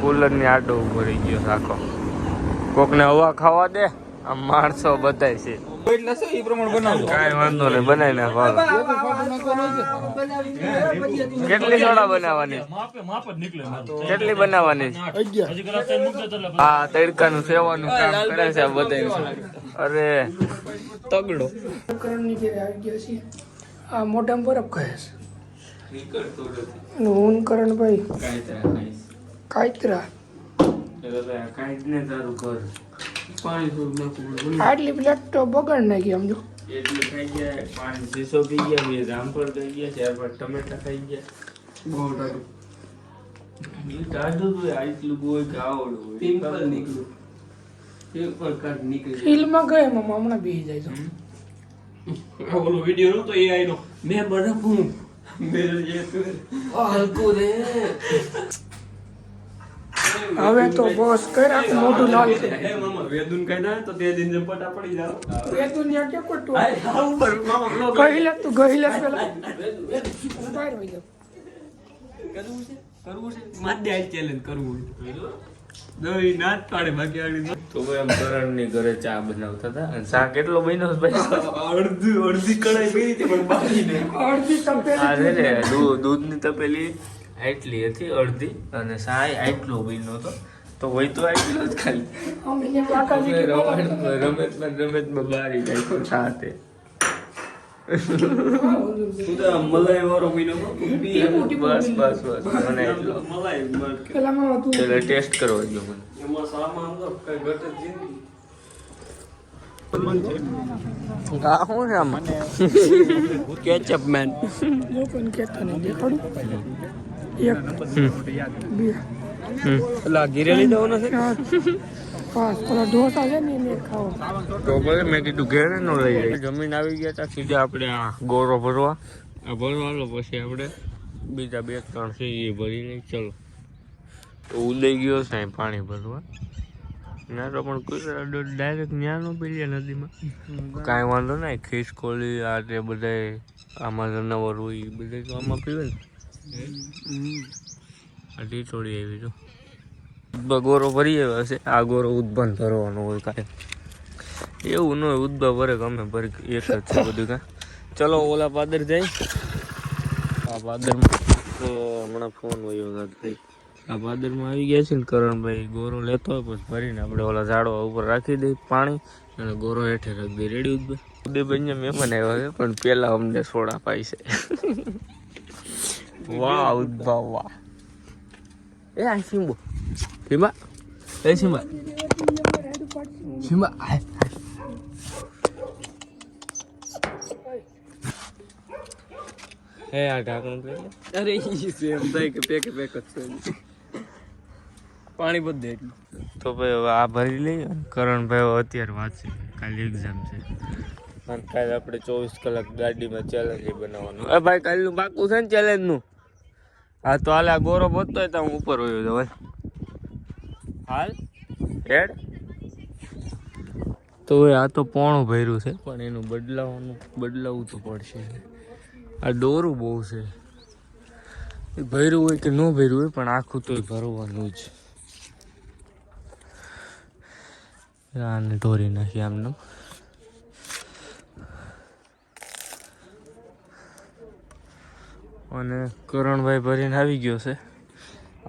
Cooler ની આડો ઉભો રહી ગયો આખો. કોકને હવા ખાવા દે, આમ માણસો બધાય છે. કાંઈ વાંધો નહીં, બનાવી નાખો. કેટલી સોડા બનાવવાની? કેટલી બનાવવાની? હા, તડકાનું સેવાનું કામ કરે છે બધા. અરે તગડો આ મોઢામાં બરફ કહે છે. હું કરણભાઈ કાયતરા આટલી પ્લેટ તો બગાડ નાખી સમજો. એટલી ખાઈ ગયા, પાણી શીશો પી ગયા, બે જામફળ ખાઈ ગયા, ત્યારબાદ ટમેટા ખાઈ ગયા. બહુ ટાઢું ટાઢું હોય, આટલું બહુ કે આવડું હોય. પિમ્પલ નીકળ્યું, પિમ્પલ કાઢ નીકળી. ફિલ્મમાં ગયા મમ્મા હમણાં બેસી જાય છે. ઓલો વિડિયો નતો એઆઈ નો મે બરફ હું મેરે જે તું હલકો રે. હવે તો બસ કર મોઢું લાલ છે. હે મામા વેદુન કાઢા તો તે દિન જપટા પડી જાવ. એ દુનિયા કે કોટો હા ઉપર મામા બ્લોગ ગઈલા તું ગઈલા પેલા બહાર વઈ જાવ. કરવું છે માર દે આ ચેલેન્જ કરવું દઈ નાચ પાડે બાકી આડી તો ભાઈ આમ કરણની ઘરે ચા બનાવતા હતા અને ચા કેટલો બન્યો છે ભાઈ? અડધી કડાઈ કરી હતી પણ બાકી ને અડધી તપેલી આ છે ને દૂધની તપેલી આટલી હતી અડધી, અને ચા આટલો બન્યો હતો. તો હોય તો આટલો જ ખાલી. અમે ને કાકાજી કે રમતમાં બારી નાખ્યો ચા તે. સુધા મલાઈ વાળો મહિનો બસ બસ બસ મને એટલો. મલાઈ માર પેલા માં તું એટલે ટેસ્ટ કરવો જો મને. એમાં સામાન તો કઈ ઘટ જ જિંદગી. આ શું છે આમાં? Ketchup man. જો પણ કેતા નહીં દેખાડું. એક બે પેલા ઘીરે લીધો નથી? ચાર પાંચ પેલા ઢોસા છે ને એને ખાઓ. તો ભલે મેં કીધું ઘેરે નો લઈ જાય. જમીન આવી ગયા તા સીધા આપણે આ ગોરો ભરવા. આ ભરવાનો પછી આપણે બીજા 2-3 છે એ ભરી લઈ. ચલો તો ઉદય ગયો સાહેબ પાણી ભરવા. ના તો પણ ડાયરેક્ટ ન્યા નો પી લે નદીમાં. કાંઈ વાંધો નહીં, ખિસકોલી આ તે બધા આમાં જનાવર હોય એ બધા તો આમાં પીવે ને. આ ટીચોડી આવી તો ગોરો ભરી આવ્યો હશે. આ ગોરો ઉદભાન ભરવાનો હોય કાંઈ એવું ન હોય. ઉદભા ભરે ગમે ભરી એક જ છે બધું. કાં ચલો ઓલા પાદર જાય. આ પાદરમાં તો હમણાં ફોન વયો ભાઈ. આ પાદરમાં આવી ગયા છે ને કરણભાઈ. ગોરો લેતો હોય પછી ભરીને આપણે ઓલા ઝાડવા ઉપર રાખી દઈ પાણી, અને ગોરો હેઠે રાખી દઈ. રેડી ઉદભાઈ? ઉદયભાઈ મહેમાન આવ્યા છે પણ પેલા અમને સોડા પાય છે. વાહ ઉદભા વાહ. એ આ સિમ્બો સિમ્બા, એ સિમ્બા સિમ્બા હે આ ઢાંકણું કરી. અરે ઈ સેમ થાય કે પેક પેક જ છે પાણી બધે એટલું. તો ભાઈ હવે આ ભરી લઈએ. કરણભાઈ અત્યારે વાંચે, કાલે એક્ઝામ છે અને કાલે આપણે 24 કલાક ગાડીમાં ચેલેન્જ બનાવવાનું. એ ભાઈ કાલનું પાકું છે ને ચેલેન્જનું? હા તો હાલ આ ગોરો બોતતો હોય તો હું ઉપર હોયો તો ભાઈ હાલ હેડ. તો આ તો પોણું ભર્યું છે પણ એનું બદલાવવું તો પડશે. આ દોરું બહુ છે. એ ભર્યું હોય કે ન ભર્યું હોય પણ આખું તો ભરવાનું જ. આને ઢોરી નાખી આમને. અને કરણભાઈ ભરીને આવી ગયો છે.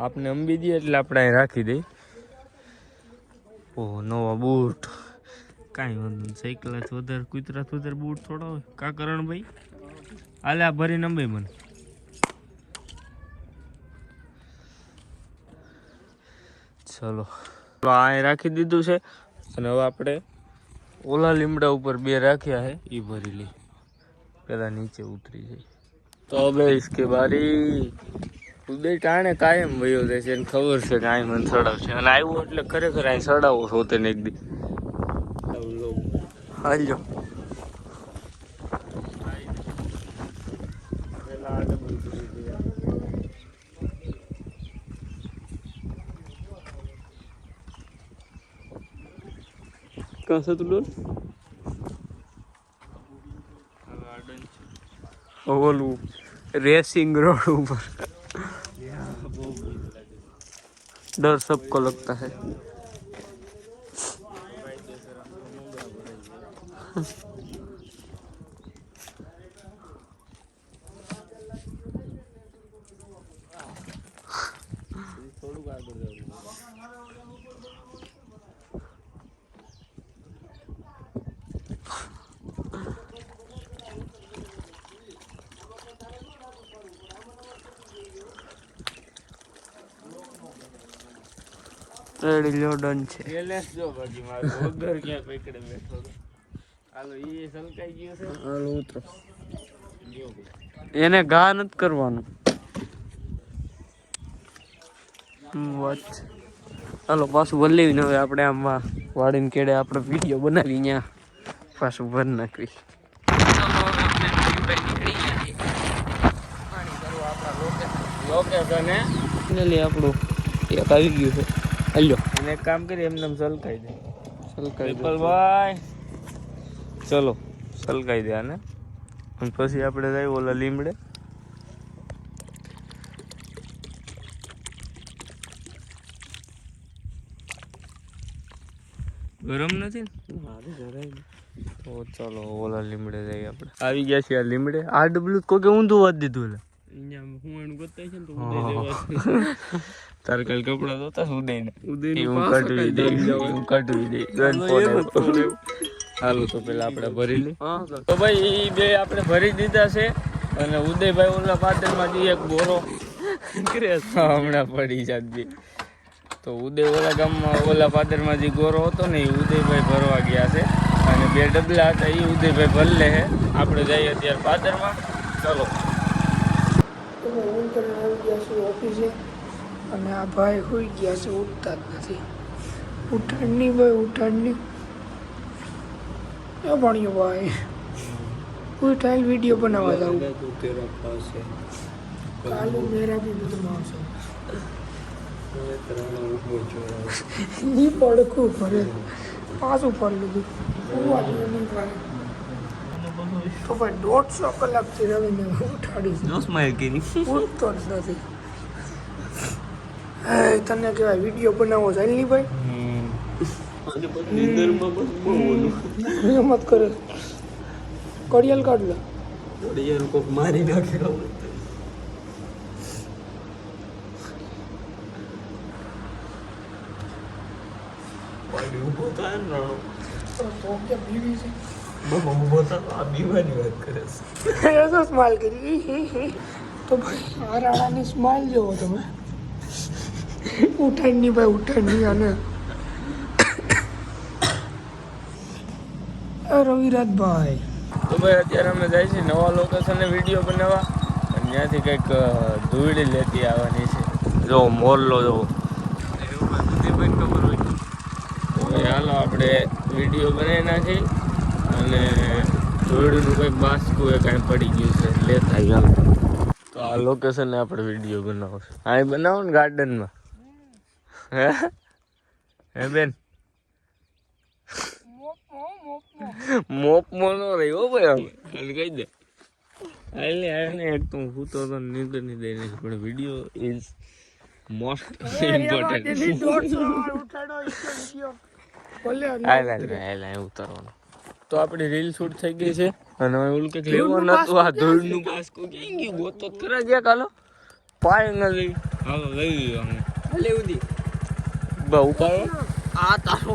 આપને અંબી દઈએ એટલે આપણે અહીં રાખી દઈ. ઓહ નવા બૂટ. કાંઈ વાંધો નહીં, સાયકલાથી વધારે કૂતરાથી વધારે બૂટ થોડા હોય. કા કરણભાઈ હાલે આ ભરીને અંબાઈ મને. ચલો આ અહીં રાખી દીધું છે. અને હવે આપણે ઓલા લીમડા ઉપર 2 રાખ્યા છે એ ભરી લઈ. પેલા નીચે ઉતરી જાય તો હવે इसके બારી ઉદય ટાણે કાયમ વયો જાય છે. એને ખબર છે કે અહીં મને સડાવશે. અને આવ્યો એટલે ખરેખર અહીં સડાવો છો તેને એક દી. હાલજો कहाँ से तू लोग ઓલું રેસિંગ રોડ ઉપર डर सबको लगता है। રેડી લો ડન છે એલેસ જો બાકી મારો વગર ક્યાં પકડે બેઠો તો હાલો ઈ સલકાઈ ગયો છે હાલો ઉતરો એને ઘા નથી કરવાનું વાત હાલો પાછું વલ્લીને હવે આપણે આમ વાડીને કેડે આપણે વિડીયો બનાવી ત્યાં પાછું ભર નાખવી લોકેશન ફાઇનલી આપણું એક આવી ગયું છે હલ્યો અને એક કામ કરી એમને સલકાઈ દે ભાઈ ચલો સલકાઈ દે આને અને પછી આપણે જઈએ ઓલા લીમડે ગરમ નથી ને તો ચાલો ઓલા લીમડે જઈએ આપણે આવી ગયા છીએ આ લીમડે આ ડબલું કોઈ ઊંધું વાત દીધું એટલે હું એનું ગોતાય છે ને તો ઉદય દેવા તાર કાલ કપડા ધોતા ઉદય ને હું કાઢવી દે હાલો તો પેલા આપણે ભરી લઈ તો ભાઈ એ બે આપણે ભરી દીધા છે અને ઉદયભાઈ ઓલા પાદરમાંથી એક બોરો હમણાં પડી જાત બે તો ઉદય ઓલા ગામમાં ઓલા પાદરમાંથી ગોરો હતો ને એ ઉદયભાઈ ભરવા ગયા છે અને બે ડબલા હતા એ ઉદયભાઈ ભર લે છે આપણે જઈએ અત્યારે પાદરમાં ચલો ઓફિસે અને આ ભાઈ હોઈ ગયા છે ઉઠતા જ નથી ઉઠાડની ભાઈ ઉઠાડની એ ભણ્યો ભાઈ ઉઠાડ વિડીયો બનાવવા જાઉં કાલુ મેરા બી બધું આવશે ની પડકું ભરે પાછું પડ લીધું તો ભાઈ 150 કલાકથી રવીને ઉઠાડીશ ઉઠતો જ નથી તને કહેવાય વિડીયો બનાવવો છે ની ભાઈ મત કરે કડિયાલ કાઢ લે કડિયાલ કોક મારી નાખે ઉભો થાય ને તો કે બીવી છે બાબા ઉભો થાય આ બીવાની વાત કરે છે એસો સ્માઈલ કરી તો ભાઈ આ રાણાની સ્માઈલ જોવો તમે ઉઠાડની ભાઈ ઉઠાડની અને રવિરાજભાઈ તો ભાઈ અત્યારે અમે જાય છે નવા લોકેશને વિડીયો બનાવવા અને ત્યાંથી કંઈક ધૂળી લેતી આવવાની છે જો મોરલો જો હાલો આપણે વિડીયો બનાવી નાખી અને ધૂળનું કંઈક બાસકું એ કાંઈ પડી ગયું છે લેતા ચાલો તો આ લોકેશને આપણે વિડીયો બનાવો છે અહીં બનાવો ને ગાર્ડનમાં હે બેન મોપ મોનો રહ્યો ભાઈ હવે કહી દે આને એક તો હું તો નીંદર નહીં દઈ નથી પણ વિડીયો ઇઝ મોસ્ટ ઇમ્પોર્ટન્ટ ઉતારવાનો તો આપણી રીલ શૂટ થઈ ગઈ છે અને હવે ઓલું કંઈક લેવાનું હતું આ ધૂળનું બાસકું ક્યાં ગયું ગોતો ખરા ગયા કાલો પાય ન લઈ હાલો લઈ લઈએ અમે લેવું દી બહુ ઉપાડો આ તારો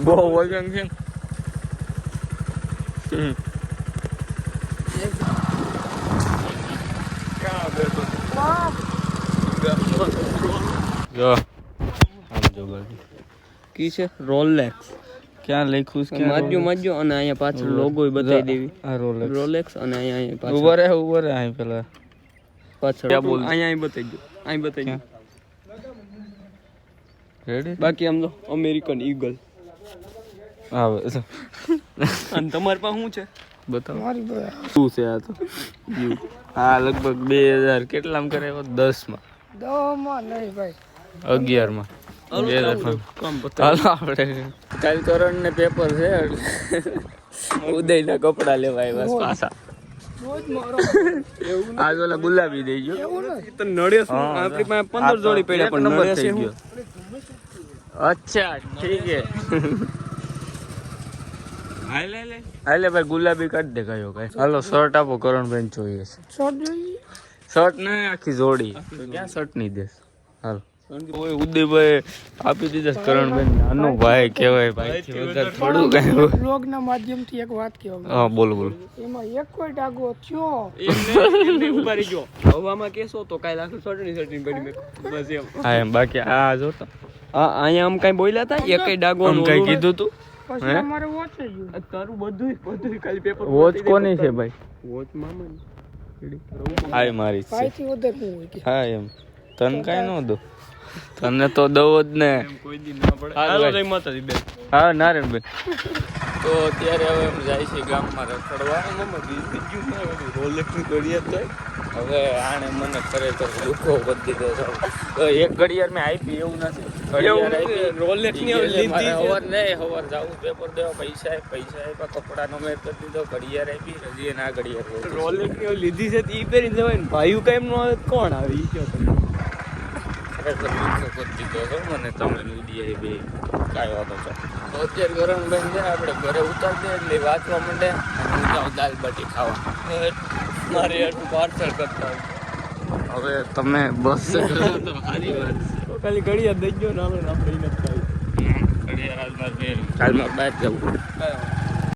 બહુ વજન છે કી છે રોલેક્સ ક્યાં લખ્યું છે માજો અને અહીંયા પાછળ લોગો બતાવી દેવી આ રોલેક્સ અને અહીંયા પાછળ ઉભો રહે અહીં પેલા પાછળ અહીંયા બતાવી દો અહીં બતાવી દો રેડી બાકી આમ તો અમેરિકન ઈગલ આવે અને તમારી પાસે શું છે બતાવો શું છે આ તો હા લગભગ 2000 કેટલામાં કરાવ્યો 10 માં નહીં ભાઈ 11 માં હાલો આપણે કાલ કરણ ને પેપર છે ઉદય ના કપડા લેવા આવ્યા પાછા રોજ મારો આજ ઓલા ગુલાબી દઈ ગયો એવું નથી તો નડ્યો શું? હા, આપણી પાસે આ 15 જોડી તો પડ્યા એક પણ નંબર નડ્યા છે થઈ શું? ગયો. અચ્છા ઠીક હે હાલે ભાઈ ગુલાબી કાઢ દે કયો કઈ હાલો શર્ટ આપો કરણભાઈ જોઈએ છે શોર્ટ જોઈએ શર્ટ ને આખી જોડી ક્યાં શર્ટ નહીં દેસ હાલ ઓય ઉદયભાઈ આપી દીધા છે કરણભાઈ નાનો ભાઈ કહેવાય ભાઈ થી વધારે થોડું કઈ બ્લોગના માધ્યમથી એક વાત કહેવા હા બોલો બોલો એમાં એક કોઈ ડાગો થયો એમને ઉભા રહી ગયો. હવામાં કેસો તો કાંઈ લાખો સટની પડી મેં. બસ એમ. હા એમ બાકી આ જોતો અહીંયા આમ કાંઈ બોલ્યા હતા એકેય ડાગો આમ કઈ કીધું તું પછી હે? અમારે વોચ ગયું તારું બધું ખાલી પેપર વોચ કોની છે ભાઈ વોચ મામા હા એ મારી જ છે ભાઈથી વધારે હું હોય કે હા એમ તને કઈ ન દો તને તો દવો જ ને કોઈ દી ના પડે. હાલો હાલો ભાઈ. જય માતાજી બેન. હા નારાયણભાઈ તો અત્યારે હવે એમ જાય છે ગામમાં રખડવા હવે આણે મને ખરેખર દુઃખો બધી દીધો છે. તો એક ઘડિયાળ મેં આપી એવું નથી ઘડિયાળ આપી. રોલેક્સ ની એટલે લીધી મારે છે. હવાર નહીં હવાર જાવું પેપર દેવા પૈસા આપ્યા કપડાનો મેં કરી દીધો ઘડિયાળ આપી હજી એને આ ઘડિયાળ રોજ રોલેક્સ ની લીધી છે તો ઈ પહેરીને જવાય ને ભાઈઓ કાંઈ એમનો આવે તો કોણ આવે ઈ કયો તમે. ખરેખર દુઃખો કરી દીધો છે મને તમે મીડિયા બે કાંઈ વાતો છે તો અત્યારે ગરમબેન છે આપણે ઘરે ઉતાર દે એટલે વાંચવા માંડે અને હું જાઉં દાલ બાટી ખાવા મારે આટલું પાર્સલ કરતા હોય. હવે તમે બસ તો સારી વાત તો ખાલી ઘડિયાળ દઈ ગયો ને આપણે ઈ નથી ખાવી. છે ઘડિયાળ કાલમાં બહાર જવું કાંઈ વાંધો